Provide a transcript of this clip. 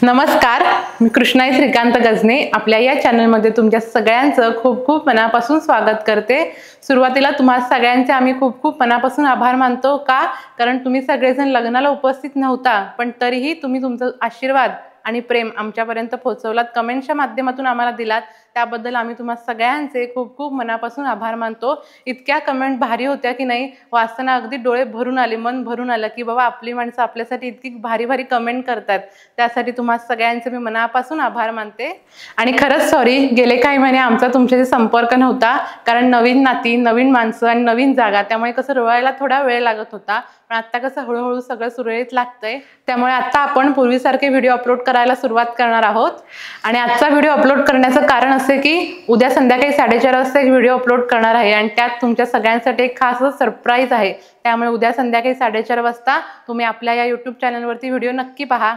नमस्कार, मी कृष्णाई श्रीकांत गजने आपल्या या चॅनलमध्ये तुमच्या सगळ्यांचं खूप खूप मनापासून स्वागत करते। सुरुवातीला तुम्हा सगळ्यांचे आम्ही खूप खूप मनापासून आभार मानतो का कारण तुम्ही सगळेजण लग्नाला उपस्थित नव्हता पण तरीही तुम्ही तुमचा आशीर्वाद आणि प्रेम आमच्यापर्यंत पोहोचवलात, कमेंटच्या माध्यमातून आम्हाला दिलात, त्याबद्दल आम्ही तुम्हा सगळ्यांचे खूप खूप मनापासून आभार मानतो। इतक्या कमेंट भारी होत्या की नाही, वाचताना अगदी डोळे भरून आले, मन भरून आलं की बाबा आपली माणसं आपल्यासाठी इतकी भारी भारी कमेंट करतात, त्यासाठी तुम्हा सगळ्यांचे मी मनापासून आभार मानते। आणि खरंच सॉरी, गेले काही महिने आमचा तुमच्याशी संपर्क नव्हता कारण नवीन नाती, नवीन माणसं आणि नवीन जागा, त्यामुळे कसं रुळायला थोडा वेळ लागत होता, पण आता कसं हळूहळू सगळं सुरळीत लागतंय, त्यामुळे आता आपण पूर्वीसारखे व्हिडिओ अपलोड करायला सुरुवात करणार आहोत। आणि आजचा व्हिडिओ अपलोड करण्याचं कारण असे की उद्या संध्याकाळी 4:30 वाजता एक व्हिडिओ अपलोड करणार आहे आणि त्यात तुमच्या सगळ्यांसाठी एक खास सरप्राईज आहे, त्यामुळे उद्या संध्याकाळी 4:30 वाजता तुम्ही आपल्या या YouTube चॅनलवरती व्हिडिओ नक्की पहा।